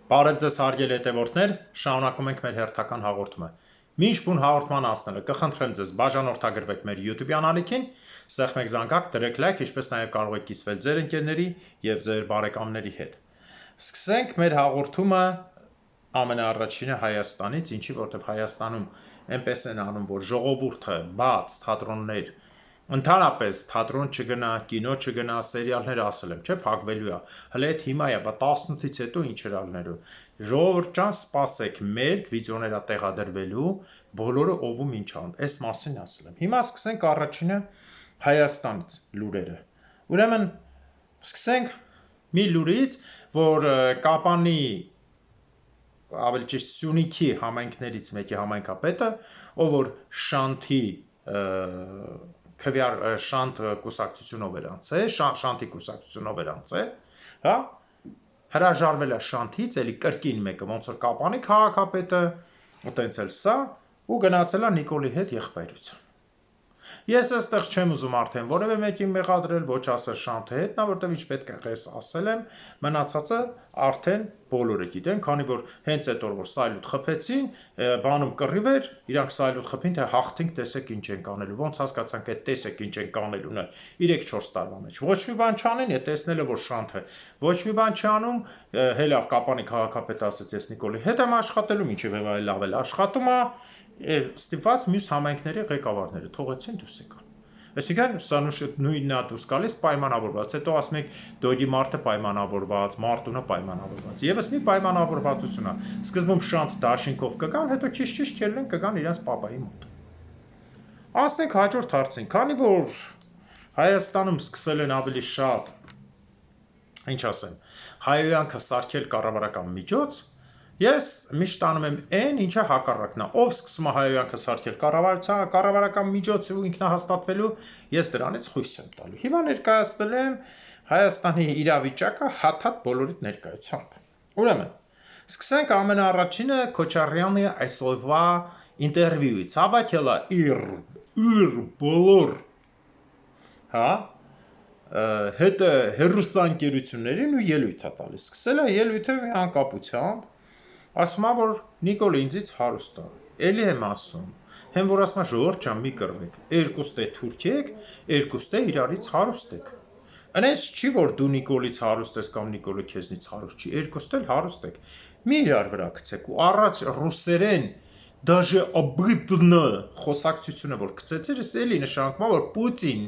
Բարև ձեզ հարգելի հետևորդներ, շարունակում ենք մեր հերթական հաղորդումը։ Մինչ բուն հաղորդման անցնելը կխնդրեմ ձեզ բաժանորդագրվեք մեր YouTube անալիքին, սեղմեք զանգակ, դրեք լայք, ինչպես նաև կարող եք կիսվել ձեր ընկերների եւ ձեր բարեկամների հետ։ Սկսենք մեր հաղորդումը ամենաառաջինը Հայաստանից, ինչի որտեղ Հայաստանում այնպես են անում, որ ժողովուրդը բաց թատրոններ Ընդհանրապես թատրոն չգնա, կինո չգնա, սերիալներ ասել եմ, չէ՞ փակվելու է։ Հələ այդ հիմա է, բա 18-ից հետո ինչ էր ալնելու։ Ժողովուրդ ջան, սպասեք, մեր վիդեոներա տեղադրվելու, բոլորը ով ու ինչ անում։ Այս մասին ասել եմ։ Հիմա սկսենք առաջինը Հայաստանից լուրերը։ Ուրեմն սկսենք մի լուրից, որ Կապանի ավելի ճիշտ Սյունիքի համայնքներից մեկի համայնքապետը, ով որ Շանթի քվյար շանթ կուսակցությունով էր անցել, շանթի կուսակցությունով էր անցել, հա, հրաժարվել է շանթից, էլի կրկին մեկը, ոնց որ Կապանի քաղաքապետը, այտենց էլ սա, ու գնացել է Նիկոլի հետ եղբայրության։ Ես այստեղ չեմ ուզում արդեն որևէ մեկին մեղադրել, ոչ ասել շանթի հետ, նա որտեվ ինչ պետք է ես ասել եմ, մնացածը արդեն բոլորը գիտեն, քանի որ հենց այդ որ սայլուտ խփեցին, բանում կռիվ էր, իրանք սայլուտ խփին, թե հաղթենք, տեսեք ինչ ենք անելու, ոնց հասկացանք այդ տեսեք ինչ ենք անելուն է 3-4 տարվա մեջ։ Ոչ մի բան չանեն, է տեսնելը որ շանթ է, ոչ մի բան չանում, հելավ Կապանի քաղաքապետը ասեց ես Նիկոլի հետ եմ աշխատելու, ինչև լավ էլ աշխատում է, ստիպված մյուս համայնքների ղեկավարները թողեցին դուրս եկան։ Այսինքն սա նույնն է դուրս գալիս պայմանավորված, հետո ասում եք դոգի մարդը պայմանավորված, մարտունը պայմանավորված։ Եվս մի պայմանավորվածություն է։ Սկզբում շանթ դաշինքով կգան, հետո քիչ-քիչ քելեն կգան իրենց պապայի մոտ։ Անցնենք հաջորդ հարցին, քանի որ Հայաստանում սկսել են ավելի շատ, ինչ ասեմ, հայոյանքը սարքել կառավարական միջոց, ես միշտ անում եմ այն, ինչը հակառակն է, ով սկսում է հայոյանքը սարքել կառավարական միջոց ու ինքնահաստատվելու, ես դրանից խույս եմ տալու։ Հիմա ներկայացնել եմ Հայաստանի իրավիճակը հաթաթ բոլորիդ ներկայությամբ։ Ուրեմն, սկսենք ամենաառաջինը Քոչարյանի այսօրվա ինտերվյուից, հավաքել է իր բոլոր, հա, հետը հեռուստաընկերություններին ու ելույթ է տալիս։ Սկսել է ելույթը մի անկապությամբ, ասում է, որ Նիկոլը ինձից հարուստ է, էլի եմ ասում, հեն որ ասում է ժողովուրդ ջան մի կռվեք, երկուստ է թուրք եք, երկուստ է իրարից հարուստ եք։ Այնպես չի, որ դու Նիկոլից հարուստ ես կամ Նիկոլը քեզնից հարուստ չի, երկուստ էլ հարուստ եք։ Մի իրար վրա գցեք ու առաջ ռուսերեն Դաժե աբիդնը խոսակցությունը որ գցեցիր, էլի նշանակում է որ Պուտին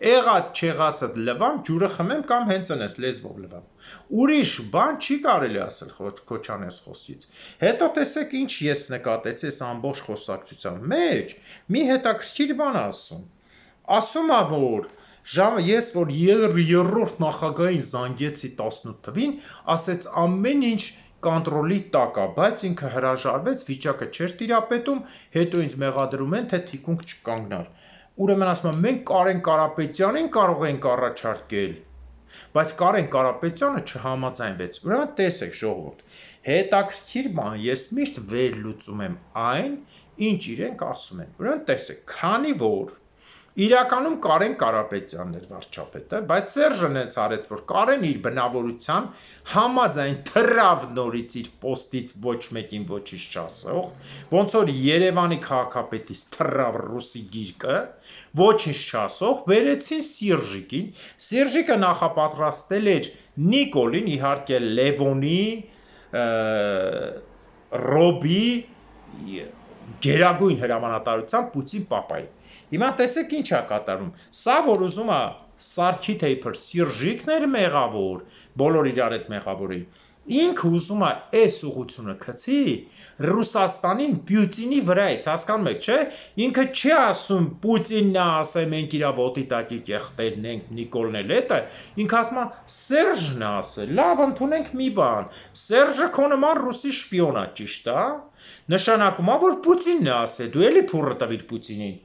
եղած չեղածդ լվամ ջուրը խմեմ կամ հենց այնպես լեզվով լվամ։ Ուրիշ բան չի կարելի ասել Քոչանյաս խոսքից։ Հետո տեսեք ինչ ես նկատեցի այս ամբողջ խոսակցության մեջ, մի հետաքրքիր բան ասում է որ ես որ երրորդ նախագահին զանգեցի 18 թվին, ասեց ամեն ինչ կոնտրոլի տակ է, բայց ինքը հրաժարվեց, վիճակը չէր տիրապետում, հետո ինձ մեղադրում են, թե թիկունք չկանգնար։ Ուրեմն ասում եմ, մենք Կարեն Կարապետյանին կարող ենք առաջարկել, բայց Կարեն Կարապետյանը չհամաձայնվեց։ Ուրեմն տեսեք ժողովուրդ, հետաքրքիր բան, ես միշտ վերլուծում եմ այն, ինչ իրենք ասում են։ Ուրեմն տեսեք, քանի որ իրականում Կարեն Կարապետյանն էր վարչապետը, բայց Սերժը նենց արեց, որ Կարեն իր բնավորության համաձայն թռավ նորից իր պոստից ոչ մեկին ոչինչ չասող, ոնց որ Երևանի քաղաքապետից թռավ ռուսի գիրկը, ոչինչ չասող, բերեցին Սիրժիկին, Սիրժիկը նախապատրաստել էր Նիկոլին, իհարկե Լևոնի, Ռոբի գերագույն հրամանատարության Պուտին պապայի։ Հիմա տեսեք ինչ է կատարում, սա որ ուզում է սարքի թեյփր Սիրժիկն էր մեղավոր, բոլոր իրար հետ մեղավորի, ինքը ուզում է այս ուղությունը գցի Ռուսաստանին Պուտինի վրայից, հասկանում եք, չէ, ինքը չի ասում Պուտինն է ասել մենք իրա ոտի տակի կեղտերն ենք, Նիկոլն էլ հետը, ինքը ասում է Սերժն է ասել, լավ ընդունենք մի բան, Սերժը քո նման ռուսի շպիոն է, ճիշտ է, նշանակում է որ Պուտինն է ասել, դու էլի փուռը տվիր Պուտինին։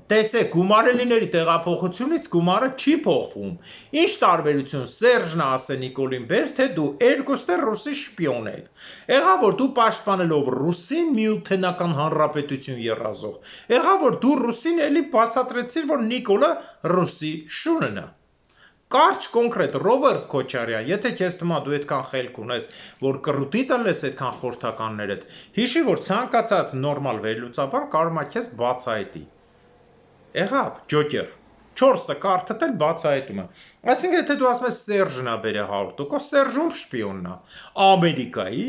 Տեսեք, գումարելիների տեղափոխությունից գումարը չի փոխվում։ Ինչ տարբերություն Սերժն է ասել Նիկոլին բեր, թե դու երկուստ է ռուսի շպիոն եք։ Եղավ որ դու պաշտպանելով ռուսին միութենական հանրապետություն եռազող։ Եղավ որ դու ռուսին էլի բացատրեցիր, որ Նիկոլը ռուսի շունն է։ Կարճ կոնկրետ Ռոբերտ Քոչարյան, եթե քեզ թվում է դու այդքան խելք ունես, որ կռուտի տալես այդքան խորհրդականներդ, հիշի, որ ցանկացած նորմալ վերլուծաբան կարող է քեզ բացահայտի։ Եղավ, ջոկեր։ 4-ը կարդդ էլ բացահայտում է։ Այսինքն, եթե դու ասում ես Սերժն է բերե 100%, Սերժում շպիոնն է։ Ամերիկայի,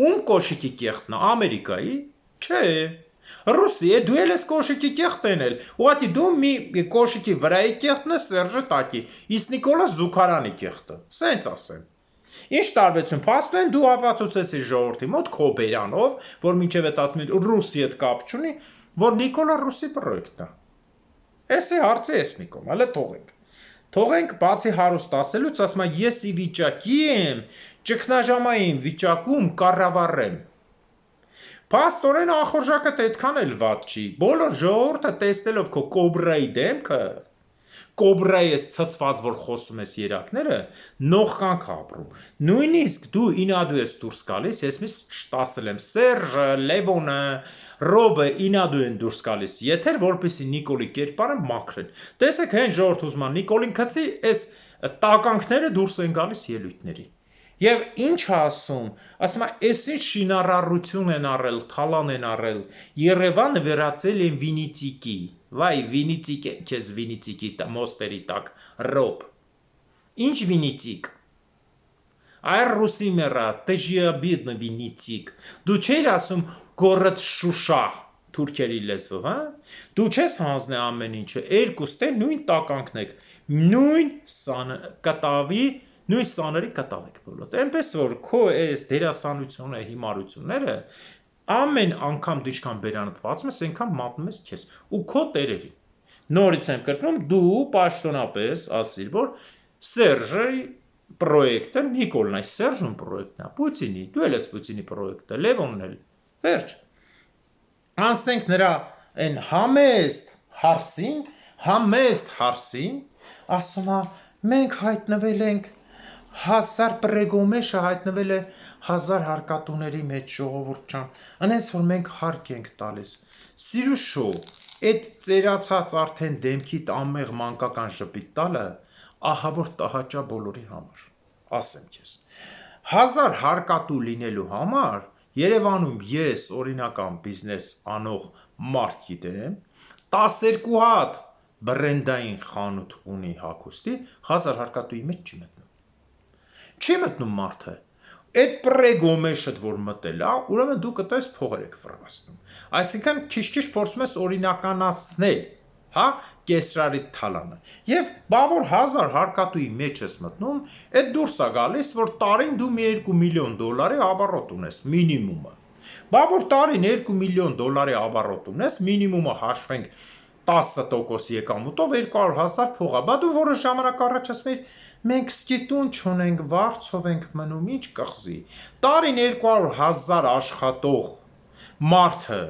ում կոշիկի կեղտն է, Ամերիկայի, չէ։ Ռուսի է, դու էլ ես կոշիկի կեղտ ենել, ուղղակի դու մի կոշիկի վրայի կեղտն է Սերժը տակի, իսկ Նիկոլա Զուքարանի կեղտը, սենց ասեմ։ Ինչ տարբերություն, փաստորեն դու ապացուցեցի ժողովրդի մոտ քո բերանով, որ մինչև այդ ասում են Ռուսի հետ կապ չունի, որ Նիկոլա Ռուսի պրոյեկտն է։ Էսի հարցը էս մի կողմ, հələ թողենք։ Թողենք բացի հարուստ ասելուց, ասում եմ ես ի վիճակի եմ ճգնաժամային վիճակում կառավարեմ։ Փաստորեն ախորժակը այդքան էլ վատ չի։ Բոլոր ժողովուրդը տեսնելով քո կոբրայի դեմքը, կոբրայի ես ցծված, որ խոսում ես երակները, նողկանք ապրում։ Նույնիսկ դու ինադու ես դուրս գալիս, ես միշտ չտասել եմ Սերժը, Լևոնը, Ռոբը ինադու են դուրս գալիս եթեր, որպեսզի Նիկոլի կերպարը մաքրեն։ Տեսեք, հեն ժողովուրդ ուզում է Նիկոլին գցի, այս տականքները դուրս են գալիս ելույթների։ Եվ ինչ ասում է, այս ինչ շինարարություն են արել, թալան են արել, Երևանը վերածել են Վինիցիկի, վայ, Վինիցիկ է, քեզ Վինիցիկի մոստերի տակ, Ռոբ, ինչ Վինիցիկ, այր ռուսի մերա, տեժիա բիդնը Վինիցիկ, դու չեր ասում գորդ Շուշա, թուրքերի լեզվով, հա, դու չես հանձնե ամեն ինչը, երկուստ է նույն տականքն եք, նույն կտավի, նույն սաների կտավ եք բոլոտ, այնպես որ քո այս դերասանությունը, հիմարությունները, ամեն անգամ դու ինչքան բերանդ բացում ես, այնքան մատնում ես քեզ ու քո տերերին։ Նորից եմ կրկնում, դու պաշտոնապես ասիր, որ Սերժի պրոյեկտը Նիկոլն է, Սերժուն պրոյեկտն է, Պուտինի, դու էլ ես Պուտինի պրոյեկտը, Լևոնն էլ, վերջ։ Անցնենք նրա այն համեստ հարսին, ասում է, մենք հայտնվել ենք 1000 պրեգոմեշը հայտնվել է 1000 հարկատուների մեջ ժողովուրդ ջան, անենց որ մենք հարկ ենք տալիս։ Սիրուշո, այդ ծերացած արդեն դեմքիդ անմեղ մանկական ժպիտ տալը, ահա որ տհաճա բոլորի համար, ասեմ քեզ։ 1000 հարկատու լինելու համար Երևանում ես օրինական բիզնես անող մարդ գիտեմ, 12 հատ բրենդային խանութ ունի հագուստի, 1000 հարկատուի մեջ չի մտնում։ Չի մտնում մարդը, այդ պրեգոմեշըդ որ մտել է, ուրեմն դու կտես փողեր եք վռվացնում։ Այսինքն քիչ-քիչ փորձում ես օրինականացնել, հա, կեսրարի թալանը։ Եվ բավոր 1000 հարկատուի մեջ ես մտնում, այդ դուրս է գալիս, որ տարին դու մի $2 միլիոն ապառոտ ունես, մինիմումը։ Բավոր տարին $2 միլիոն ապառոտ ունես, մինիմումը հաշվենք 10% եկամուտով 200,000 փող է։ Բա դու որոշ ժամանակ առաջ ասում ես, մենք սկիտուն չունենք, վարձով ենք մնում, ինչ կղզի։ Տարին 200,000 աշխատող մարդը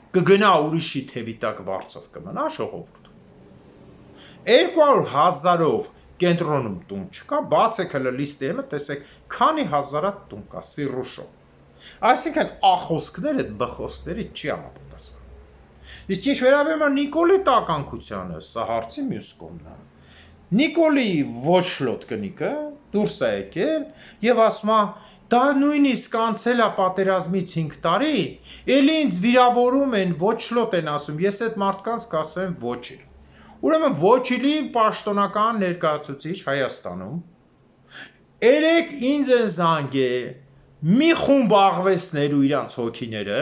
կգնա ուրիշի թևի տակ վարձով կմնա ժողովուրդ։ 200,000-ով կենտրոնում տուն չկա, բացեք հələ լիստը, տեսեք, քանի հազարատ տուն կա, Սիրուշո։ Այսինքն ախոսքները բխոսքների չի համապատասխանում։ Իսկ ինչ վերաբերում է Նիկոլի տականքությանը, սա հարցի մյուս կողմն է։ Նիկոլի ոչլոտ կնիկը դուրս է եկել եւ ասում է, դա նույնիսկ անցել է պատերազմից 5 տարի, էլի ինձ վիրավորում են, ոչլոտ են ասում, ես այդ մարդկանց կասեմ ոչիլ։ Ուրեմն ոչիլի պաշտոնական ներկայացուցիչ Հայաստանում, երեք ինձ են զանգել մի խումբ աղվեսներ ու իրանց հոգիները,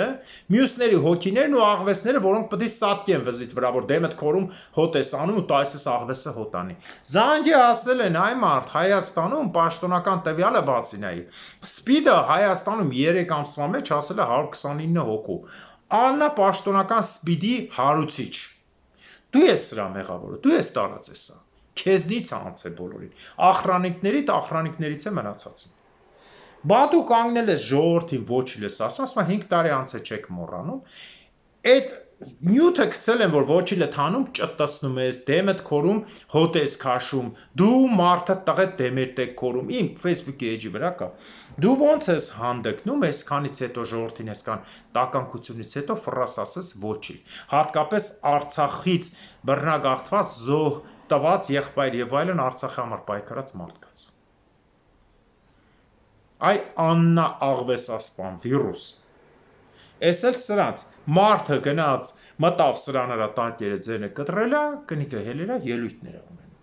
մյուսների հոգիներն ու աղվեսները, որոնք պետք է սատկեն վզիտ վրա, որ դեմդ քորում հոտ ես անում ու տայս ես աղվեսը հոտանի։ Զանգի ասել են այ մարդ Հայաստանում պաշտոնական տվյալը բացի նայի։ Սպիդը Հայաստանում 3 ամսվա մեջ ասել է 129 հոգու։ Աննա պաշտոնական սպիդի հարուցիչ։ Դու ես սրա մեղավորը, դու ես տարածես սա։ Քեզնից է անցել բոլորին։ Ախրանիկներից է մնացածին։ Բա դու կանգնել ես ժողովրդին ոչիլ ես ասում, 5 տարի անց է չեք մոռանում, այդ նյութը գցել են, որ ոչիլը թանում, ճտտացնում ես, դեմդ քորում, հոտ ես քաշում, դու մարդը տղետ դեմերտ եք քորում, իմ Facebook-ի էջի վրա կա, դու ոնց ես հանդգնում, այսքանից հետո ժողովրդին այսքան տականքությունից հետո ֆրաս ասես ոչիլ, հատկապես Արցախից բռնագաղթված զոհ տված եղբայր եւ այլն Արցախի համար պայքարած մարդկանց։ Այ Աննա աղվեսասպան վիրուս։ Էս էլ սրանց մարդը գնաց մտավ սրաներա տակերը ձենը կտրելա, կնիկը հելելա ելույթները ունենում։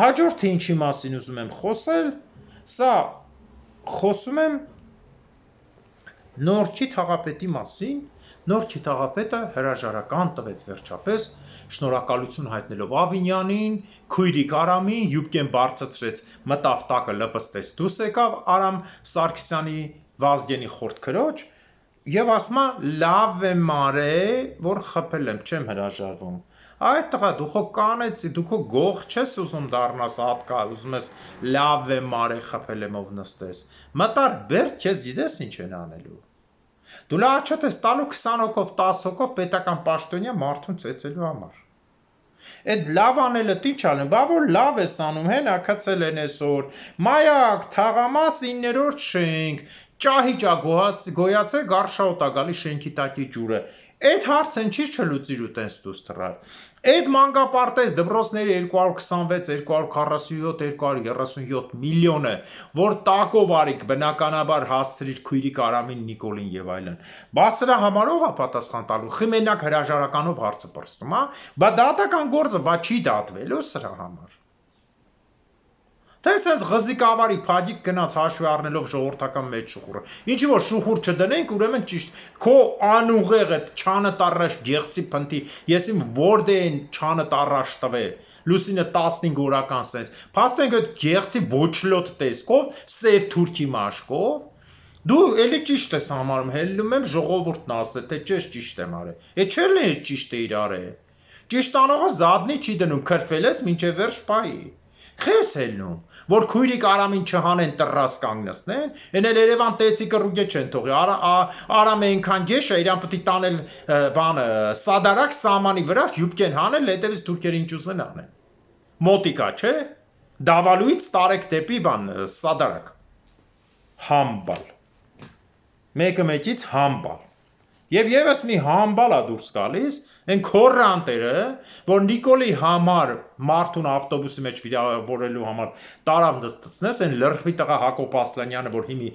Հաջորդը ինչի մասին ուզում եմ խոսել, սա խոսում եմ Նորքի թաղապետի մասին, Նորքի թաղապետը հրաժարական տվեց վերջապես, շնորհակալություն հայտնելով Ավինյանին, քույրիկ Արամին, յուբկեն բարձրացրեց, մտավ տակը լպստեց, դուրս եկավ Արամ Սարգսյանի Վազգենի խորտ քրոջ եւ ասма լավ է մարե, որ խփել եմ, չեմ հրաժարվում։ Այդ տղա դու խո կանեցի, դու քո գող չես ուզում դառնաս հատկալ, ուզում ես լավ է մարե խփել եմ ով նստես։ Մտար բերդ, քեզ գիտես ինչ են անելու։ Դու լաչոտ ես տալու 20 հոգով, 10 հոգով պետական պաշտոնյա մարդուն ծեծելու համար։ Այդ լավ անելը ինչ ալեն, բա որ լավ ես անում, հեն ակացել են այսօր, մայակ, թաղամաս 9-րդ շենք, ճահիճա գոյացե գարշաուտա գալի շենքի տակի ջուրը, այդ հարցեն չի չլուծիր ու տենց դուս թռար, այդ մանկապարտեզ դպրոցների 226, 247, 237 միլիոնը, որ տակով արիք բնականաբար հասցրիր քույրիկ Արամին, Նիկոլին եւ այլն, բա սրա համար ով է պատասխան տալու, խմենակ հրաժարականով հարցը պրծնում, հա, բա դատական գործը, բա չի դատվելու սրա համար։ Թե սենց ղզիկավարի փագիկ գնաց հաշվի առնելով ժողովրդական մեջ շուխուրը։ Ինչի որ շուխուր չդնենք, ուրեմն ճիշտ քո անուղեղը չանը տարաշ գեղցի փնտի, ես իմ որդեն չանը տարաշ տվե։ Լուսինը 15 օրական սենց։ Փաստենք այդ գեղցի ոչլոտ տեսքով, սև թուրքի մաշկով, դու էլի ճիշտ ես համարում, հելնում եմ ժողովուրդն ասե, թե չես ճիշտ եմ արել։ Է չէր լինի ճիշտ է իրար է։ Ճիշտ անողը զադնի չի դնում, քրֆել ես մինչև վերջ պայի։ Խես հելնում, որ քույրիկ Արամին չհանեն տրռաս կանգնեցնեն, են էլ Երևան տեցիկը ռուգե չեն թողի, Արամը այնքան գեշ է, իրան պետք է տանել բանը, սադարակ սամանի վրա, յուբկեն հանել, հետևից թուրքերը ինչ ուզեն անեն։ Մոտիկա, չէ, դավալույից տարեք դեպի բան, սադարակ, համբալ, մեկը մեկից համբալ, եւ եւս մի համբալ է դուրս գալիս, են քորանտերը, որ Նիկոլի համար մարդուն ավտոբուսի մեջ վիրավորելու համար տարավ նստեցնես, են լրփի տղա Հակոբ Ասլանյանը, որ հիմի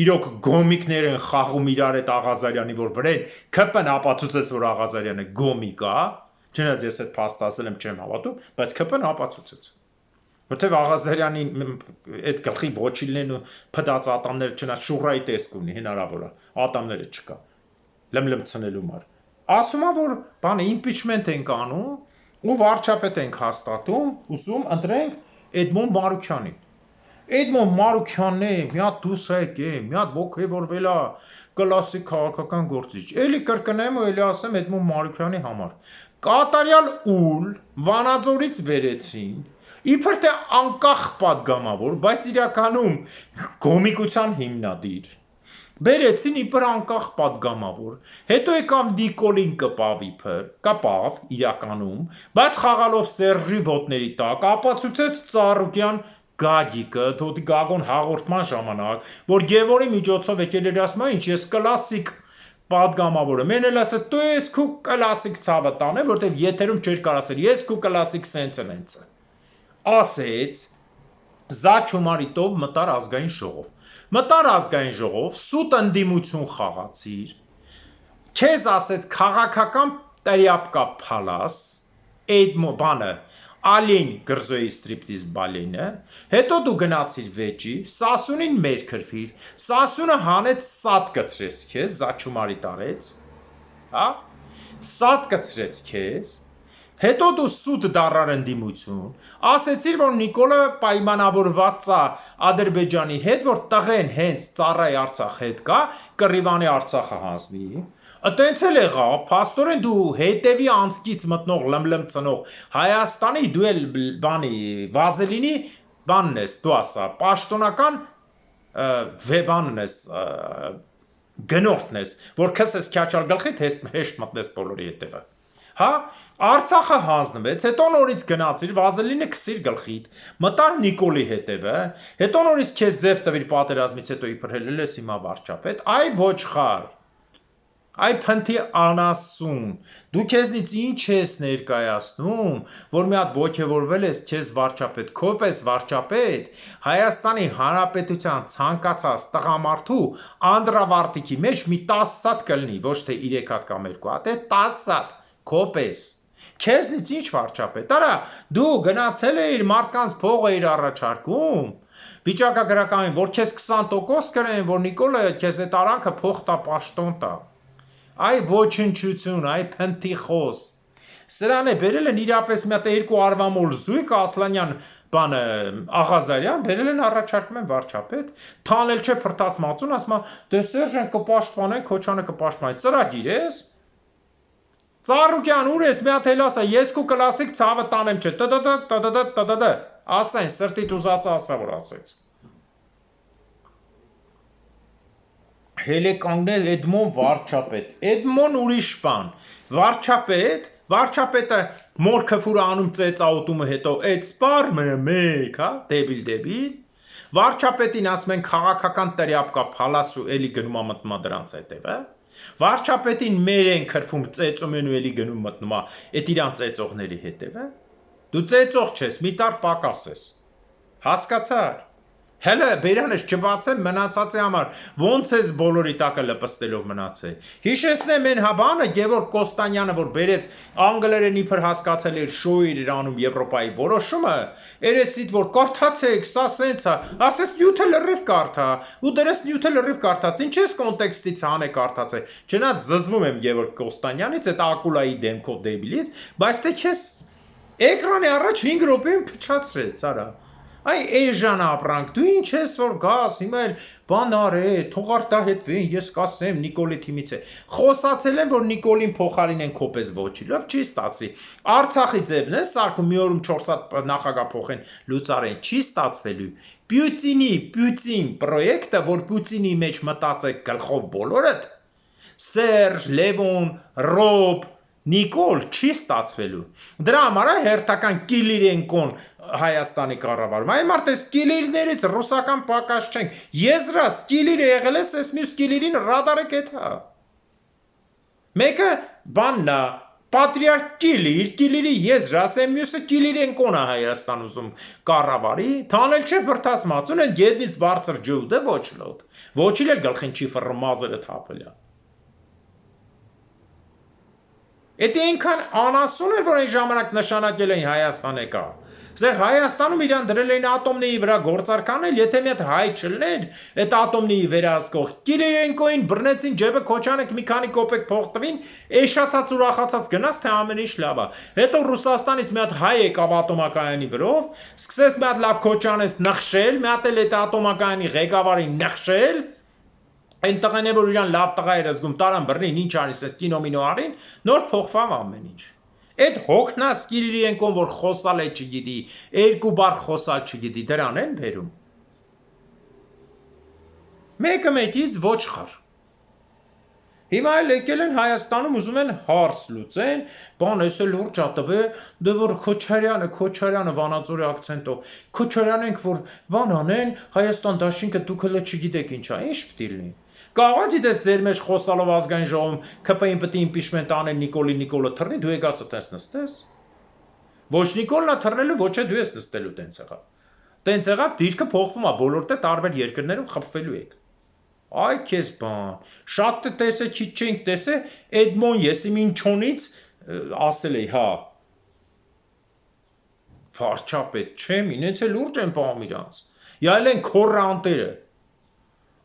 իրոք գոմիկներ են խաղում իրար այդ Աղազարյանի, որ վրեն ԿՊ-ն ապացուցեց, որ Աղազարյանը գոմիկ է, չնայած ես այդ փաստը ասել եմ չեմ հավատում, բայց ԿՊ-ն ապացուցեց։ Որտեւ Աղազարյանին այդ գլխի ոչիլներն ու փդած ատամները չնայած շուռայի տեսք ունի, հնարավոր է, ատամները չկա, լմլմցնելու համար։ Ասում է, որ բանը impeachment ենք անում ու վարչապետ ենք հաստատում, ուսում ընտրենք Էդմոն Մարուքյանին։ Էդմոն Մարուքյանն է, մի հատ դուս եկե, մի հատ ոգևորվել է, կլասիկ քաղաքական գործիչ։ Էլի կրկնեմ ու էլի ասեմ Էդմոն Մարուքյանի համար։ Կատարյալ ուլ Վանաձորից բերեցին, իբր թե անկախ падգամավոր, բայց իրականում գոմիկության հիմնադիր։ Բերեցին իբր անկախ падգամավոր, հետո եկավ Նիկոլին կպավ իբր, կպավ իրականում, բայց խաղալով Սերժի ոտների տակ, ապացուցեց Ծառուկյան Գագիկը, թոթի Գագոն հաղորդման ժամանակ, որ Գևորի միջոցով եկել էր ասում, ինչ ես կլասիկ падգամավորը, մեն էլ ասա, դու ես քու կլասիկ ցավը տանը, որտեվ եթերում չէր կար ասել, ես քու կլասիկ սենցը նենցը։ Ասեց, Զաչումարիտով մտար ազգային ժողով։ Մտար ազգային ժողով, սուտ ընդդիմություն խաղացիր, քեզ ասեց քաղաքական տրյապկա փալաս, Էդմո բանը, Ալին գրզոյի ստրիպտիզ բալենը, հետո դու գնացիր վեճի, Սասունին մեր քրվիր, Սասունը հանեց սատ կծրեց քեզ, Զաչումարի տարեց, հա, սատ կծրեց քեզ, հետո դու սուտ դառար ընդդիմություն, ասեցիր, որ Նիկոլը պայմանավորված է Ադրբեջանի հետ, որ տղեն հենց Ծառայի Արցախ հետ կա, կռիվանի Արցախը հանձնի, Տենց էլ եղավ, փաստորեն դու հետևի անցքից մտնող լմլմցնող Հայաստանի դու էլ բանի վազելինի բանն ես, դու ասա, պաշտոնական վեբանն ես, գնորդն ես, որ քսես քյաչալ գլխիդ հեշտ մտնես բոլորի հետևը։ Հա, Արցախը հանձնվեց, հետո նորից գնացիր, վազելինը քսիր գլխիդ, մտար Նիկոլի հետևը, հետո նորից քեզ ձև տվիր պատերազմից հետո իբր հելել ես հիմա վարչապետ, այ ոչխար։ Այ փնթի անասուն, դու քեզնից ինչ ես ներկայացնում, որ մի հատ ոգևորվել ես քեզ վարչապետ, քո պես վարչապետ, Հայաստանի Հանրապետության ցանկացած տղամարդու անդրավարտիքի մեջ մի 10 հատ կլինի, ոչ թե 3 հատ կամ 2 հատ, 10 հատ, քո պես։ Քեզնից ինչ վարչապետ, արա դու գնացել էիր մարդկանց փող էիր առաջարկում, վիճակագրականին, որ քեզ 20% կրեն, որ Նիկոլը քեզ այդ արանքը փող տա պաշտոն տա։ Այ ոչնչություն, այ փնթի խոս։ Սրան է բերել են իրապես մի հատ երկու արվամոլ զույգ Ասլանյան բանը Աղազարյան բերել են առաջարկում են վարչապետ, թանել չէ փրտած մածուն, ասում է դե Սերժան կպաշտպանեն, Քոչյանը կպաշտպանի, ծրագիր ես։ Ծառուկյան ուր ես մի հատ էլ ասա, ես քո կլասիկ ցավը տանեմ չէ, տդդ, ասեն սրտիդ ուզածը ասա որ ասեց։ Հելե կանգնել Էդմոն վարչապետ, Էդմոն ուրիշ բան, վարչապետը մորքֆուրը անում ծեծաուտումը հետո այդ սպար մեկ, հա, դեբիլ, վարչապետին ասում են քաղաքական տրյապ կա փալասու էլի գնում է մտնումա դրանց հետև, հա։ Վարչապետին մեր են քրվում ծեծում են ու էլի գնում մտնումա այդ իրան ծեծողների հետև, հա։ Դու ծեծող չես, մի տար պակաս ես, հասկացար։ Հելը բերանս չբացել մնացածի համար, ոնց ես բոլորի տակը լպստելով մնացել։ Հիշեցնեմ են հաբանը Գևորգ Կոստանյանը, որ բերեց անգլերեն իբր հասկացել էր շոուիր իր անում Եվրոպայի որոշումը, երեսիդ որ կարդացեք, սա սենց է, ասես նյութը լրիվ կարդա, ու դրես նյութը լրիվ կարդաց, ինչ ես կոնտեքստից հանե կարդացել, չնայած զզվում եմ Գևորգ Կոստանյանից, այդ ակուլայի դեմքով դեբիլից, բայց թե քեզ էկրանի առաջ 5 րոպեում փչացրեց, արա։ Այ էժան ապրանք, դու ինչ ես որ գաս, հիմա էլ բան արե, թող արտահայտվեն, ես կասեմ Նիկոլի թիմից է։ Խոսացել են, որ Նիկոլին փոխարինեն քոպես ոչի, լավ չի ստացվի։ Արցախի ձևն է, սարքում մի օրում 4 հատ նախագահ փոխեն լուծարեն, չի ստացվելու։ Պյուտին պրոյեկտը, որ Պուտինի մեջ մտածեք գլխով բոլորդ, Սերժ, Լևոն, Ռոբ, Նիկոլ չի ստացվելու։ Դրա համար է հերթական Կիլիրենկոն Հայաստանի կառավարում։ Այ մարդես Կիլիրներից ռուսական պակաս չենք։ Եզրաս Կիլիր եղել ես, այս մյուս Կիլիրին ռադարը կեթա։ Մեկը բանն է, պատրիարք Կիլիրի եզրաս, այն մյուսը Կիլիրենկոն է Հայաստան ուզում կառավարի, թանել չէ բրթած մածուն են գետնից բարձր ջուդը ոչ լոտ։ Ոչիլ էլ գլխին չի ֆռում մազերը թափելա։ Էդի այնքան անասուն էր, որ այն ժամանակ նշանակել էին Հայաստան եկա։ Սեղ Հայաստանում իրան դրել էին ատոմնեի վրա գործարքանել, եթե մի հատ հայ չլներ, այդ ատոմնեի վերահսկող Կիրիենկոին բռնեցին ջեբը Քոչյանը մի քանի կոպեկ փող տվին, էշացած ուրախացած գնաց թե ամեն ինչ լավ է։ Հետո Ռուսաստանից մի հատ հայ եկավ ատոմակայանի վրով, սկսեց մի հատ լավ Քոչյանես նխշել, մի հատ էլ այդ ատոմակայանի ղեկավարին նխշել։ Այն տղան է որ իրան լավ տղա էր զգում, տարան բռնին, ինչ արիս, այս կինոմինո արին, նոր փոխվավ ամեն ինչ։ Այդ հոգնած Կիրիենկոն, որ խոսալ է չգիտի, երկու բառ խոսալ չգիտի, դրան են բերում։ Մեկը մեկից ոչխար։ Հիմա էլ եկել են Հայաստանում ուզում են հարց լուծեն, բան էս էլ լուրջ ա տվե, դե որ Քոչարյանը Վանաձորի ակցենտով, Քոչարյան ենք որ բան անեն, Հայաստան դաշինքը դուք հələ չգիտեք ինչ ա, ինչ պիտի լինի։ Կարող դիտես ձեր մեջ խոսալով ազգային ժողովում ԿՊ-ին պիտի իմպիչմենտ անեն Նիկոլը թռնի, դու եկաս այդպես նստես։ Ոչ Նիկոլն է թռնելու, ոչ է դու ես նստելու տենց եղավ։ Տենց եղավ դիրքը փոխվում է, բոլոր տե տարբեր երկրներում խփվելու եք։ Այ քեզ բան, շատ տեսե քիչ չենք տեսե, Էդմոն Եսիմինչոնից ասել էի, հա։ Վարչապետ չեմ, ինձ էլ ուրջ են պահում իրանց։ Յայել են քորանտերը։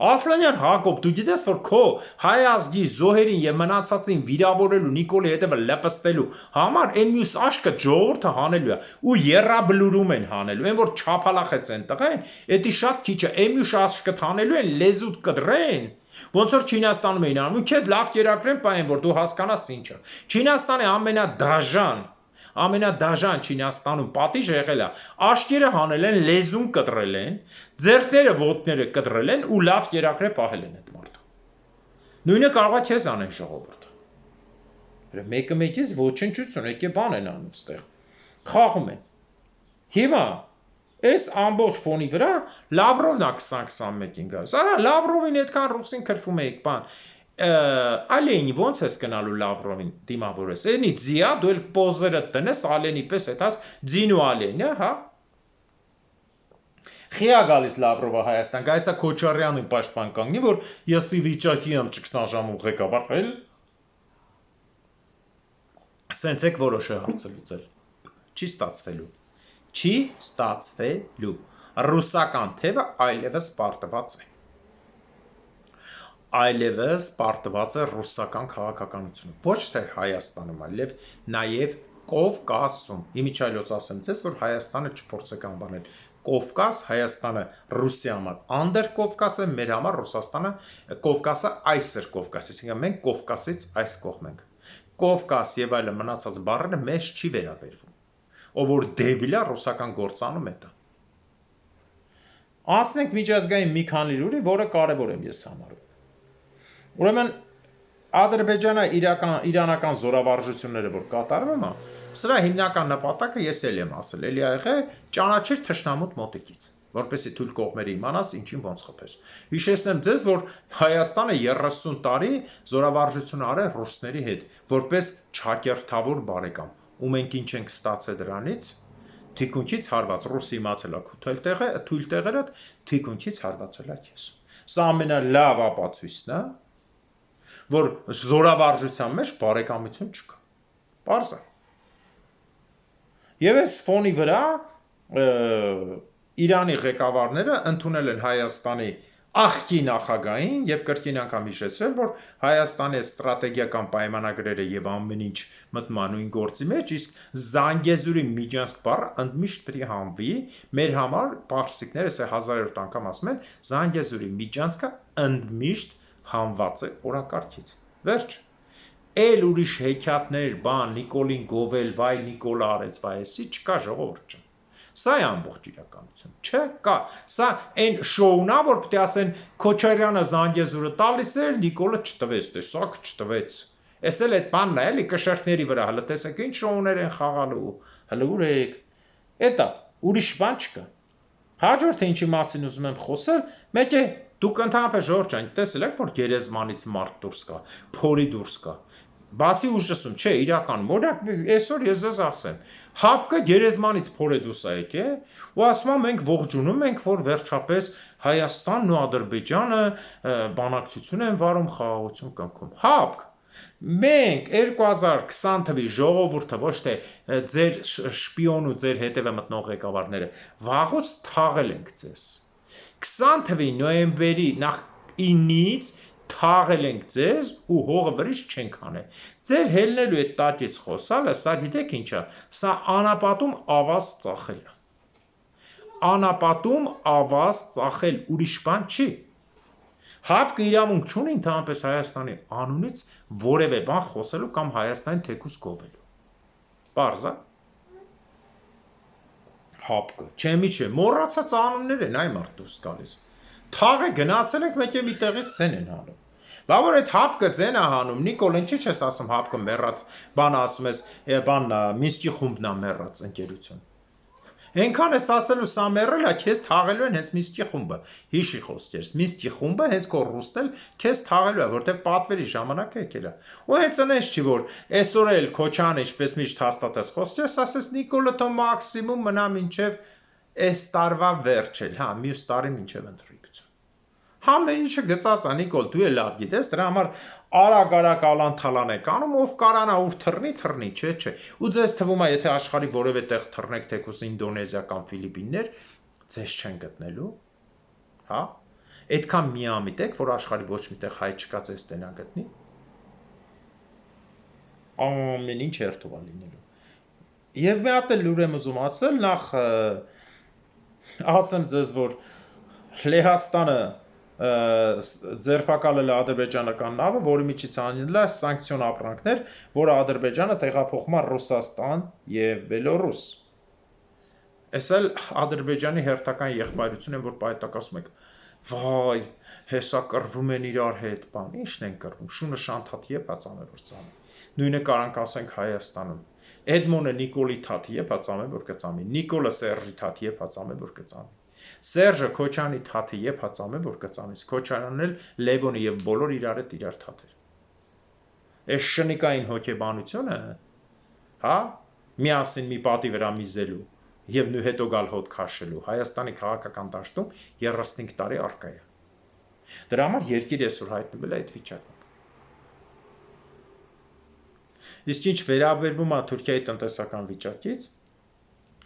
Ասլանյան Հակոբ, դու գիտես որ քո հայ ազգի զոհերին եւ մնացածին վիրավորելու Նիկոլի հետևը լպստելու համար այն մյուս աշկը ժողովուրդը հանելու է ու երրաբլուրում են հանելու, այն որ չափալախեց են տղեն, էդի շատ քիչ է, այն մյուս աշկը հանելու են լեզուտ կդրեն, ոնց որ Չինաստանում էին անում, ու քեզ լավ կերակրեն պայն որ դու հասկանաս ինչը։ Չինաստանի ամենադաժան Չինաստանում պատիժ եղել է, աշկերը հանել են, լեզուն կտրել են, ձեռքները ոտները կտրել են ու լավ կերակրե պահել են այդ մարդը։ Նույնը կարող է քեզ անեն ժողովուրդը։ Մեկը մեկից ոչնչություն, եկե բան են անում այդտեղ։ Խաղում են։ Հիմա այս ամբողջ ֆոնի վրա Լավրովն է 2021-ին գալիս։ Արա Լավրովին այդքան ռուսին քրվում եք, բան։ Ալենի ոնց ես գնալու Լավրովին դիմավորես։ Էնի ձիա դու էլ պոզերը տնես Ալենի պես այդաս ձին ու Ալենը, հա։ Խիա գալիս Լավրովը Հայաստան, գայսա Քոչարյանին պաշտպան կանգնի, որ ես ի վիճակի եմ ճգնաժամում ղեկավարել։ Սենց եք որոշը հարցը լուծել։ Չի ստացվելու։ Չի ստացվելու։ Ռուսական թևը այլևս պարտված է։ Այլևս պարտված է ռուսական քաղաքականությունը։ Ոչ թե Հայաստանում, այլև նաև Կովկասում։ Իմիջայլոց ասեմ ձեզ, որ Հայաստանը չփորձեք անվանել Կովկաս, Հայաստանը Ռուսիա համար Անդեր Կովկասը, մեր համար Ռուսաստանը Կովկասը այսր Կովկաս, այսինքն մենք Կովկասից այս կողմ ենք։ Կովկաս եւ այլը մնացած բառերը մեզ չի վերաբերվում։ Ով որ դեբիլ է ռուսական գործանում է դա։ Ասենք միջազգային մի քանի լուրի, որը կարևոր եմ ես համարում։ Ուրեմն Ադրբեջանը իրանական զորավարժությունները որ կատարվում է, սրա հիմնական նպատակը ես էլ եմ ասել, էլի աղե ճանաչիր թշնամուտ մոտիկից, որպեսզի թույլ կողմերը իմանաս ինչին ոնց խփես։ Հիշեցնեմ ձեզ, որ Հայաստանը 30 տարի զորավարժություն արել ռուսների հետ, որպես չակերտավոր բարեկամ, ու մենք ինչ ենք ստացել դրանից, թիկունքից հարված ռուսի իմացել է թույլ տեղերը, թիկունքից հարվածել է քեզ։ Սա ամենալավ ապացույցն է, որ զորավարժության մեջ բարեկամություն չկա։ Պարզ է։ Եվ այս ֆոնի վրա Իրանի ղեկավարները ընդունել են Հայաստանի աղքի նախագահին եւ կրկին անգամ հիշեցրել, որ Հայաստանի ստրատեգիական պայմանագրերը եւ ամեն ինչ մտնում է նույն գործի մեջ, իսկ Զանգեզուրի Միջանցք բառը ընդմիշտ պետք է հանվի, մեր համար պարսիկները ասե 1000-րդ անգամ ասում են, Զանգեզուրի Միջանցքը ընդմիշտ հանված է օրակարգից։ Վերջ։ Էլ ուրիշ հեքիաթներ, բան, Նիկոլին գովել, վայ Նիկոլը արեց, վայեսի չկա ժողովուրդ ջան։ Սա է ամբողջ իրականություն, չկա։ Սա այն շոուն է, որ պետք է ասեն Քոչարյանը Զանգեզուրը տալիս էր, Նիկոլը չտվեց, տեսակ չտվեց։ Էս էլ այդ բանն է, էլի կշերտների վրա, հələ տեսեք ինչ շոուներ են խաղալու, հələ ուր եք։ Էտա, ուրիշ բան չկա։ Հաջորդը ինչի մասին ուզում եմ խոսել, մեկ է դուք ընդհանրապես ժողովուրդ ջան, տեսել եք, որ գերեզմանից մարդ դուրս կա, փորի դուրս կա։ Բացի ուժսում, չէ, իրական, օրինակ այսօր ես ձեզ ասեմ, հապկը գերեզմանից փոր է դուրս է եկել, ու ասում եմ մենք ողջունում ենք, որ վերջապես Հայաստանն ու Ադրբեջանը բանակցություն են վարում, խաղաղություն կնքում։ Հապկ։ Մենք 2020 թվականի ժողովուրդը ոչ թե ձեր շպիոն ու ձեր հետևը մտնող ղեկավարները վաղուց թաղել ենք ձեզ։ 20 թվականի նոյեմբերի նախ 9-ից թաղել ենք ձեզ ու հողը վրից չենք անել։ Ձեր հելնելու այդ տակից խոսալը, սա գիտեք ինչ է, սա անապատում ավազ ծախել է։ Անապատում ավազ ծախել, ուրիշ բան չի։ Հապկը իրավունք չունի ընդհանրապես Հայաստանի անունից որևէ բան խոսելու կամ Հայաստանի թեկուզ գովելու։ Պարզ է։ Հապկը, չէ, մոռացած անուններ են այ մարդ դուրս գալիս։ Թաղ է գնացել եք մեկ մի տեղից ցեն են հանում։ Բա որ այդ հապկը ցեն է հանում, Նիկոլ, ինչի՞ չես ասում հապկը մեռած, բան ասում ես, բան Մինսկի խումբն է մեռած ընկերություն։ Այնքան ես ասելու սա մեռել է, քեզ թաղելու են հենց Մինսկի խումբը։ Հիշի խոսքերս, Մինսկի խումբը հենց քո ռուսն էլ քեզ թաղելու է, որտեվ պատվերի ժամանակը եկել է։ Ու հենց այնպես չի որ այսօր էլ Քոչանը ինչպես միշտ հաստատեց խոսքերս, ասես Նիկոլը թո մաքսիմում մնա մինչև այս տարվա վերջել, հա, մյուս տարի մինչև ընտրություն։ Համեն ինչը գծած է Նիկոլ, դու էլ լավ գիտես, դրա համար արագ ալան-թալան եք անում, ով կարանա ուր թռնի, չէ։ Ու ձեզ թվում է, եթե աշխարհի որևէ տեղ թռնեք թեկուզ Ինդոնեզիա կամ Ֆիլիպիններ, ձեզ չեն գտնելու, հա։ Այդքան միամիտ եք, որ աշխարհի ոչ մի տեղ հայ չկա, ձեզ տենա գտնի։ Ամեն ինչ հերթով է լինելու։ Եվ մի հատ էլ լուր եմ ուզում ասել, նախ ասեմ ձեզ, որ Լեհաստանը ձերբակալել է ադրբեջանական նավը, որի միջից անել է սանկցիոն ապրանքներ, որը Ադրբեջանը տեղափոխում է Ռուսաստան եւ Բելորուս։ Այս էլ Ադրբեջանի հերթական եղբայրություն է, որ պայտակ ասում եք, վայ, հեսա կռվում են իրար հետ, բան, ի՞նչն են կռվում, շունը շանթաթ եփած ամեն որ ծամի։ Նույնը կարանք ասենք Հայաստանում։ Էդմոնը Նիկոլի թաթ եփած ամեն որ կծամի, Նիկոլը Սերժի թաթ եփած ամեն որ կծամի։ Սերժը Քոչյանի թաթի եփածամ է, որ կծանից, Քոչյանն էլ Լևոնը եւ բոլոր իրար հետ իրար թաթեր։ Այս շնիկային հոգեբանությունը, հա, միասին մի պատի վրա միզելու եւ նույն հետո գալ հոտ քաշելու Հայաստանի քաղաքական դաշտում 35 տարի արկա է։ Դրա համար երկիրը այսօր հայտնվել է այդ վիճակում։ Իսկ ինչ վերաբերվում է Թուրքիայի տնտեսական վիճակից,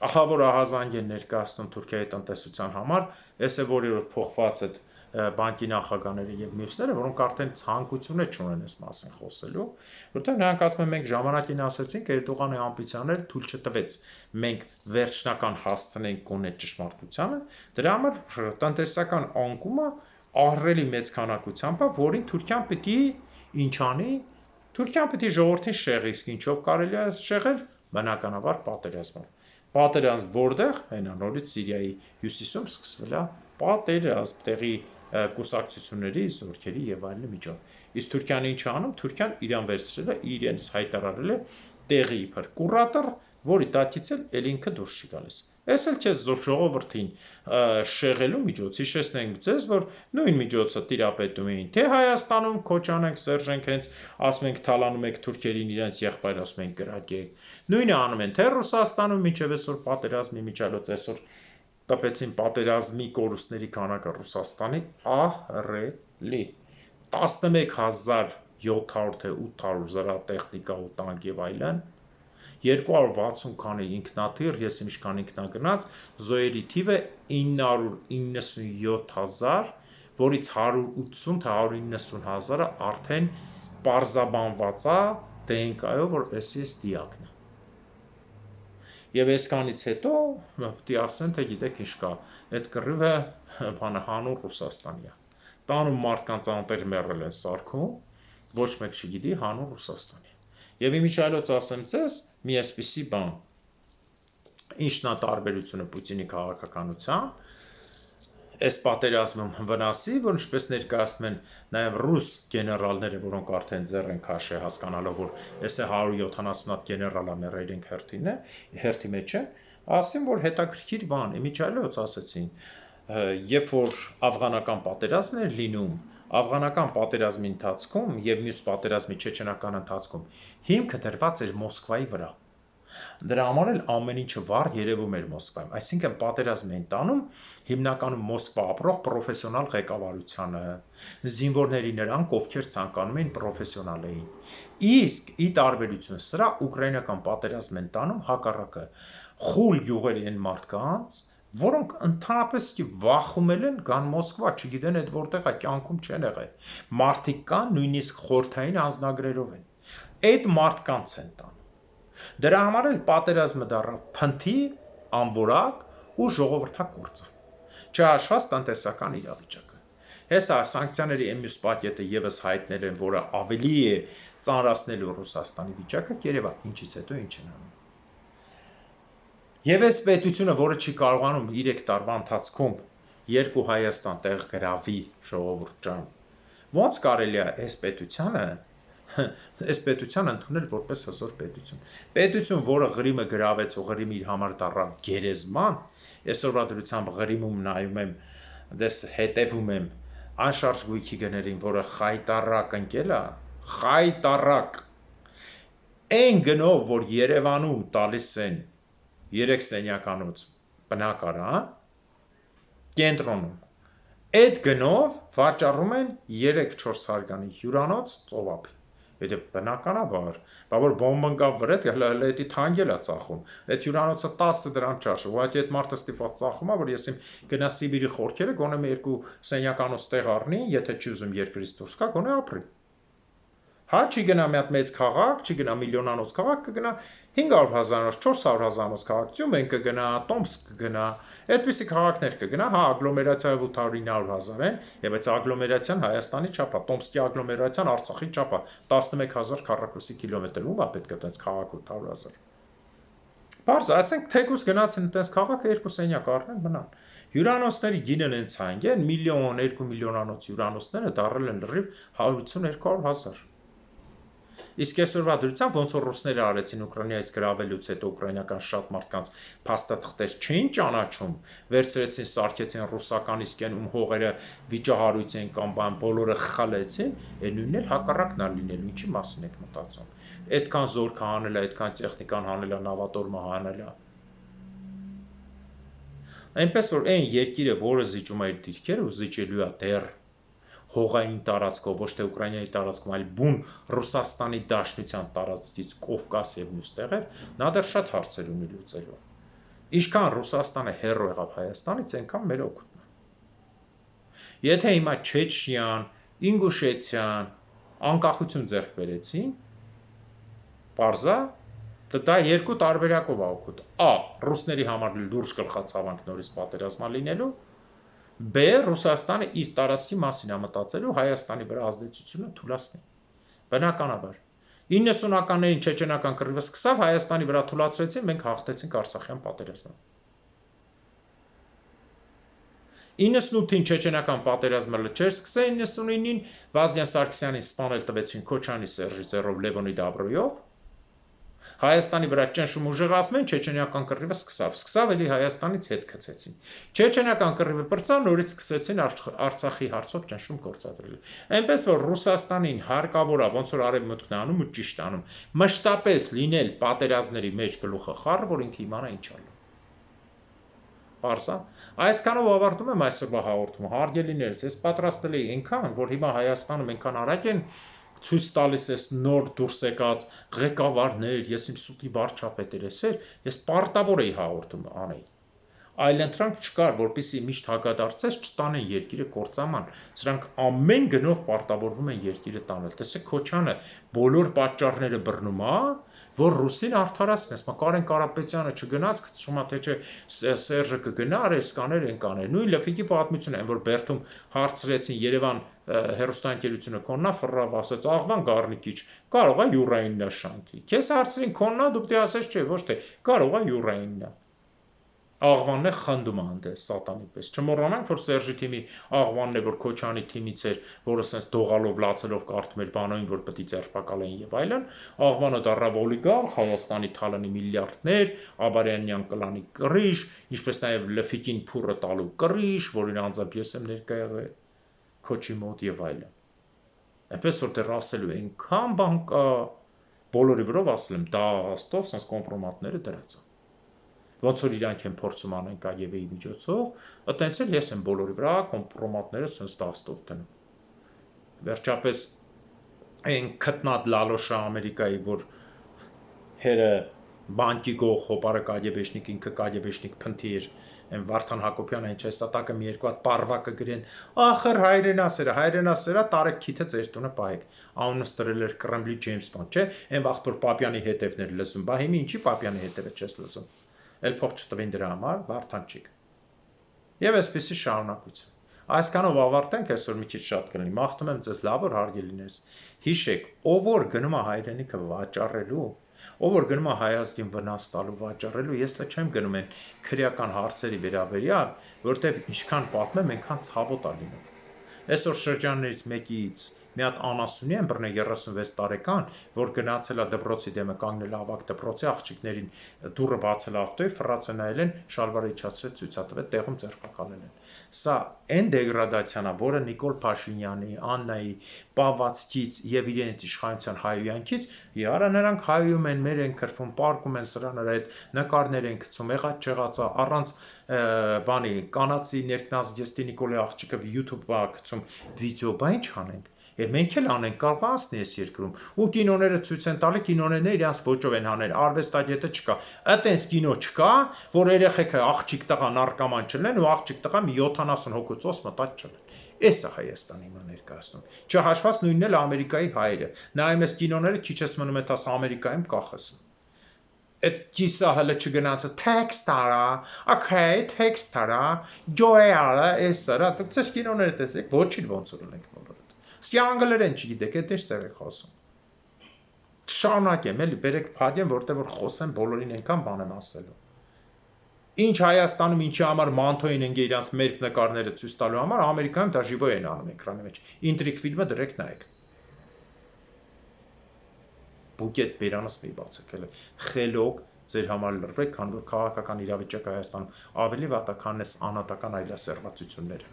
ահա որ ահազանգ են ներկայացնում Թուրքիայի տնտեսության համար, այս է որ փոխված այդ բանկի նախագահները եւ մյուսները, որոնք արդեն ցանկություն չունեն այս մասին խոսելու, որտեղ նրանք ասում են մենք ժամանակին ասացինք Էրդողանի ամբիցիաները թույլ չտվեց, մենք վերջնական հասցնենք կոնե ճշմարտությանը, դրա համար տնտեսական անկումը ահռելի մեծ քանակությամբ է, որին Թուրքիան պիտի ինչ անի, Թուրքիան պիտի ժողովրդին շեղի, իսկ ինչով կարելի է շեղել, բնականաբար պատերազմով։ Պատերազմ որտեղ, այնա նորից Սիրիայի հյուսիսում սկսվել է պատերազմ տեղի կուսակցությունների, զորքերի եւ այլն միջով։ Իսկ Թուրքիան ինչ անում, Թուրքիան իրան վերցրել է, իրենց հայտարարել է տեղի իբր կուրատոր, որի տակից էլ ինքը դուրս չի գալիս։ Այս էլ քեզ ժողովրդին շեղելու միջոց, հիշեցնենք ձեզ, որ նույն միջոցը տիրապետում էին թե Հայաստանում Քոչանենք, Սերժենք հենց ասում ենք թալանում եք թուրքերին իրենց եղբայր ասում ենք կրակեք։ Նույնը անում են թե Ռուսաստանում, մինչև այսօր պատերազմի միջալոց այսօր տպեցին պատերազմի կորուստների քանակը Ռուսաստանի ահռելի 11700 թե 800 զրահատեխնիկա ու տանկ եւ այլն 260 քանի ինքնաթիռ, ես ինչքան ինքնագնաց, զոհերի թիվը 997,000, որից 180 թե 190,000-ը արդեն պարզաբանված է DNK-ով, որ SS դիակն է։ Եվ այսքանից հետո պետք է ասեն, թե գիտեք ինչ կա, այդ կռիվը հանուն Ռուսաստանի է։ Տանում մարդկանց անտեր մեռել են սարքում, ոչ մեկ չգիտի հանուն Ռուսաստանի։ Եվ իմիջիայլոց ասեմ ձեզ, մի այսպիսի բան, ինչն է տարբերությունը Պուտինի քաղաքականության, այս պատերազմում վնասի, որ ինչպես ներկայացնում են նաև ռուս գեներալները, որոնք արդեն ձեռ են քաշել հասկանալով, որ այս է 170 հատ գեներալ է մեռել իրենք հերթի մեջ է, ասին, որ հետաքրքիր բան, իմիջիայլոց ասեցին, երբ որ աֆղանական պատերազմն էր լինում, աֆղանական պատերազմի ընթացքում եւ մյուս պատերազմի չեչենական ընթացքում հիմքը դրված էր Մոսկվայի վրա։ Դրա համար էլ ամեն ինչը վառ երևում էր Մոսկվայում, այսինքն պատերազմ են տանում հիմնականում Մոսկվա ապրող պրոֆեսիոնալ ղեկավարությանը, զինվորների նրանք, ովքեր ցանկանում էին պրոֆեսիոնալ էին։ Իսկ ի տարբերություն սրա ուկրաինական պատերազմ են տանում հակառակը խուլ գյուղերի են մարդկանց, որոնք ընդհանրապես վախումել են գան Մոսկվա, չգիտեն այդ որտեղ է, կյանքում չեն եղել։ Մարդիկ կան նույնիսկ խորթային անձնագրերով են։ Այդ մարդկանց են տանում։ Դրա համար էլ պատերազմը դառավ փնթի, անորակ ու ժողովրդակորձը։ Չհաշված տնտեսական իրավիճակը։ Հեսա սանկցիաների մյուս պակետը եւս հայտնել են, որը ավելի է ծանրացնելու Ռուսաստանի վիճակը, երևա ինչից հետո ինչ են անում։ Եվ այս պետությունը, որը չի կարողանում 3 տարվա ընթացքում երկու Հայաստան տեղ գրավի ժողովուրդ ջան, ոնց կարելի է այս պետությանը ընդունել որպես հզոր պետություն։ Պետություն, որը Ղրիմը գրավեց ու Ղրիմը իր համար դառավ գերեզման, այսօրվա դրությամբ Ղրիմում նայում եմ, դες հետևում եմ անշարժ գույքի գներին, որը խայտարակ ընկել է, խայտարակ։ Այն գնով, որ Երևանում տալիս են 3 սենյականոց բնակարան, կենտրոնում, այդ գնով վաճառում են 3-4 հարգանի հյուրանոց ծովափի։ Եթե բնականաբար, բա որ բոմբն կա վրետ, հələ էդի թանկել է ծախում։ Այդ հյուրանոցը 10 դրամ չարժ, ուղղակի այդ մարդը ստիպված ծախում է, որ ես իմ գնա Սիբիրի խորքերը գոնե մի 2 սենյականոց տեղ առնի, եթե չի ուզում երկրից դուրս գա, գոնե ապրի։ Հա չի գնա մի հատ մեծ քաղաք, չի գնա միլիոնանոց քաղաք, կգնա 500,000-անոց, 400,000-անոց քաղաք, Տյումեն կգնա, Տոմսկ կգնա, այդպիսի քաղաքներ կգնա, հա ագլոմերացիայով 800-900,000 են, եւ այս ագլոմերացիան Հայաստանի չափա, Տոմսկի ագլոմերացիան Արցախի չափա, 11,000 քառակուսի կիլոմետր, ում է պետք է այդպես քաղաք 800,000։ Բարձ, ասենք թեկուս գնացին այդպես քաղաքը 2 սենյակ առնեն մնան։ Հյուրանոցների գինն են ցանկեն, միլիոն, 2 միլիոնանոց հյուրանոցները դարել են լրիվ 150-200,000։ Իսկ այսօրվա դրությամբ ոնց որ ռուսները արեցին Ուկրաինայից գրավելուց հետո ուկրաինական շատ մարդկանց փաստաթղթեր չէին ճանաչում, վերցրեցին, սարքեցին ռուսական իսկ այն ում հողերը վիճահարույց են կամ բան բոլորը խլեցին, այն նույնն էլ հակառակն է լինելու, ինչի մասին եք մտածում։ Այդքան զորքը հանելա, այդքան տեխնիկան հանելա, նավատորմը հանելա։ Այնպես որ այն երկիրը, որը զիջում է իր դիրքերը ու զիջելու է դեռ հողային տարածքով, ոչ թե Ուկրաինայի տարածքում, այլ բուն Ռուսաստանի Դաշնության տարածքից Կովկաս եւ մյուս տեղեր, նա դեռ շատ հարցեր ունի լուծելու։ Ինչքան Ռուսաստանը հեռու եղավ Հայաստանից, այնքան մեր օգուտն է։ Եթե հիմա Չեչնիան, Ինգուշեցիան անկախություն ձեռք բերեցին, պարզա, դա երկու տարբերակով է օգուտ։ A. Ռուսների համար լուրջ գլխացավանք նորից պատերազմա լինելու, B. Ռուսաստանը իր տարածքի մասին է մտածելու Հայաստանի վրա ազդեցությունը թուլացնի։ Բնականաբար 90-ականներին չեչենական կռիվը սկսավ, Հայաստանի վրա թուլացրեցին, մենք հաղթեցինք Արցախյան պատերազմը։ 98-ին չեչենական պատերազմը լճեր սկսել, 99-ին Վազգեն Սարգսյանին սպանել տվեցին Քոչանի Սերժի ձեռով Լևոնիդ Աբրոյով, Հայաստանի վրա ճնշում ուժեղացում են, չեչենական կռիվը սկսավ էլի Հայաստանից հետ գցեցին։ Չեչենական կռիվը պրծավ, նորից սկսեցին Արցախի հարցով ճնշում գործադրել։ Այնպես որ Ռուսաստանին հարկավոր է, ոնց որ Արևմուտքն է անում ու ճիշտ անում, մշտապես լինել պատերազմների մեջ գլուխը խառը, որ ինքը իմանա ինչ անում։ Պարզա։ Այսքանով ավարտում եմ այսօրվա հաղորդումը, հարգելիներս, ես պատրաստել էի այնքան, որ հիմա Հայաստանում այնքան արագ են ցույց տալիս ես նոր դուրս եկած ղեկավարներ, ես իմ սուտի վարչապետեր ես պարտավոր էի հաղորդում անեի։ Այլ ընտրանք չկար, որպեսզի միշտ հակադարձես չտանեն երկիրը կործաման։ Սրանք ամեն գնով պարտավորվում են երկիրը տանել։ Տեսեք Քոչանը բոլոր պատճառները բռնում է, որ ռուսին արդարացնես։ Կարեն Կարապետյանը չգնաց, գցում է թե չէ Սերժը կգնա, արեսկաներ են կաներ։ Նույն լֆիկի պատմությունն է, որ Բերդում հարցրեցին Երևան հերոստանգերությունը կոննա ֆռավ ասաց աղվան գառնիկիչ, կարող է յուրային նշանքի։ Քեզ հարցրին կոննա, դու պետք է ասես չէ, ոչ թե կարող է յուրայինն է։ Աղվանն է խնդում անտես սատանի պես։ Չմոռանանք, որ Սերժի թիմի աղվանն է, որ Քոչանի թիմից էր, որը ասես դողալով լացելով կարդում էր բանոին, որ պետք է ձերբակալեն եւ այլն։ Աղվանը դառավ օլիգարխ, Հայաստանի թալանի միլիարդներ, Աբարյանյան կլանի կռիժ, ինչպես նաեւ Լֆիկին փուրը տալու կռիժ, որին անձամբ ես եմ ներկա եղել Քոչի մոտ եւ այլն։ Այնպես որ դեռ ասելու այնքան բան կա, բոլորի վրով ասել եմ, դա աստով, sense կոմպրոմատները դրած են։ Ոնց որ իրանք են փորձում անեն Կագեբեի միջոցով, այտենց էլ ես եմ բոլորի վրա կոմպրոմատները sense դաստով դնում։ Վերջապես այն քտնած լալոշա Ամերիկայի, որ հերը բանկի գող հոպարը Կագեբեշնիկ ինքը Կագեբեշնիկ փնթիր Այն Վարդան Հակոբյանը ինչ այսատակը մի երկու հատ պարվակը գրեն, ախր հայրենասերա տարեք քիթը ձեր տունը պահեք։ Անունս դրել էր Կրեմլի Ջեյմս Բոնդ, չէ՞, այն վաղ որ Պապյանի հետևներ լսում, բա հիմա ինչի Պապյանի հետևը չես լսում։ Էլ փող չտվին դրա համար, Վարդանչիկ։ Եվ այսպեսի շարունակություն։ Այսքանով ավարտենք, այսօր մի քիչ շատ կլինի։ Մաղթում եմ ձեզ լավ որ հարգելիներս։ Հիշեք, ով որ գնում է հայրենիքը վաճառելու, ով որ գնում է հայ ազգին վնաս տալու վաճառելու, ես լա չեմ գնում են քրեական հարցերի վերաբերյալ, որտեղ ինչքան պատմեմ, այնքան ցավոտ է լինում։ Այսօր շրջաններից մեկից մի հատ անասունի են բռնել 36 տարեկան, որ գնացել է դպրոցի դեմը կանգնել ավակ դպրոցի աղջիկներին դուռը բացել ավտոյի, ֆռած են նայել են, շալվարը իջացրեց ցույցատվել, տեղում ձերբակալել են։ Սա այն դեգրադացիան է, որը Նիկոլ Փաշինյանի, Աննայի, Պավացկից եւ իրենց իշխանության հայհոյանքից, իհարա նրանք հայում են, մեր են քրվում, պարկում են սրանց այդ նկարներ են գցում, եղած չեղածը առանց բանի կանացի ներքնազգեստի Նիկոլի աղջիկը YouTube-ը գցում վիդեո, բա ինչ անենք։ Եվ մենք էլ անենք, կարող ասնի այս երկրում։ Ու կինոները ցույց են տալի, կինոներն իրանց ոճով են հանել, արվեստագետը չկա։ Այտենց կինո չկա, որ երեխեքը աղջիկ տղա նարկոման չլեն ու աղջիկ տղա մի 70 հոգուց մտած չլեն։ Էս է Հայաստանը հիմա ներկայացնում։ Չհաշված նույնն էլ Ամերիկայի հայերը։ Նայում ես կինոները քիչ ես մնում է տաս Ամերիկայում կախես։ Այդ կիսա հələ չգնացը տեքստ արա, okay, տեքստ արա, ջոյ արա, էս արա, դուք ձեր կինոները տեսեք, ոչինչ ոնց որ ունենք բոլորը։ Իսկ անգլերեն չգիտեք, այդ ինչ ծեր եք խոսում։ Շարունակեմ, էլի բերեք փակեմ, որտեղ որ խոսեմ, բոլորին այնքան բան եմ ասելու։ Ինչ Հայաստանում ինչի համար մանթոին են իրանց մերկ նկարները ցույց տալու համար, Ամերիկայում դա ժիվո են անում էկրանի մեջ։ Ինտրիգ ֆիլմը դրեք նայեք։ բուկետ բերանս մի բացեք, խելոք ձեր համար լրվեք, քան որ քաղաքական իրավիճակը Հայաստանում ավելի վատ է, քան այս անհատական այլասերվածությունները։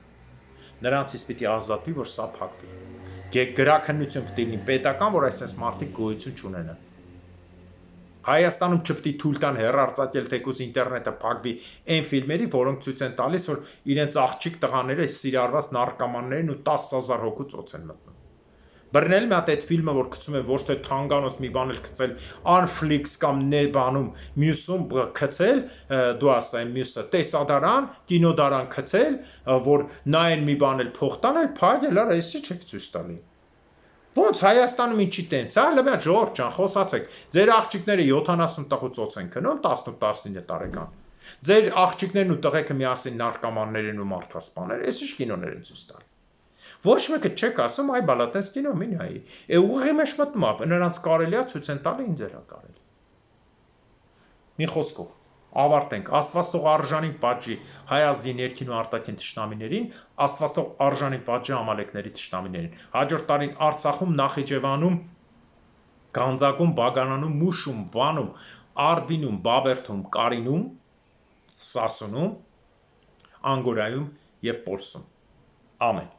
Նրանցից պիտի ազատվի, որ սա փակվի։ Գրաքննություն պետք է լինի պետական, որ այսպես մարդիկ գոյություն չունենան։ Հայաստանում չպետք է թույլ տան հեռարձակել թեկուզ ինտերնետը փակվի այն ֆիլմերի, որոնք ցույց են տալիս, որ իրենց աղջիկ տղաները սիրարված նարկոմաններին ու 10,000 հոգու ծոց են մտնում։ Բռնել մի հատ այդ ֆիլմը, որ գցում են ոչ թե թանգանոց մի բան էլ գցել, Anflix կամ Nebանում, մյուսում գցել, դու ասա այն մյուսը, տեսադարան, կինոդարան գցել, որ նայեն մի բան էլ փող տանել, փակել, արա, էսի չեք ցույց տալի։ Ոնց Հայաստանում ինչի տենց, լավ ժողովուրդ ջան, խոսացեք։ Ձեր աղջիկները 70 տղու ծոց են քնում, 18-19 տարեկան։ Ձեր աղջիկներն ու տղեկը միասին նարկոմաններ են ու մարդասպաներ, էս ինչ կինոներ են ցույց տալի։ Ոչ մեկը չեք ասում, այ բալատես կինո մի նայի։ Ուղղի մեջ մտնում է, նրանց կարելի է ցույց են տալի, ինձ էլ է կարելի։ Մի խոսքով ավարտենք, Աստված թող արժանին պատժի հայ ազգի ներքին ու արտաքին թշնամիներին, Աստված թող արժանին պատժի ամալեկների թշնամիներին։ Հաջորդ տարին Արցախում, Նախիջևանում, Գանձակում, Բագանանում, Մուշում, Վանում, Արդինում, Բաբերթում, Կարինում, Սասունում, Անգորայում և Պոլսում։ Ամեն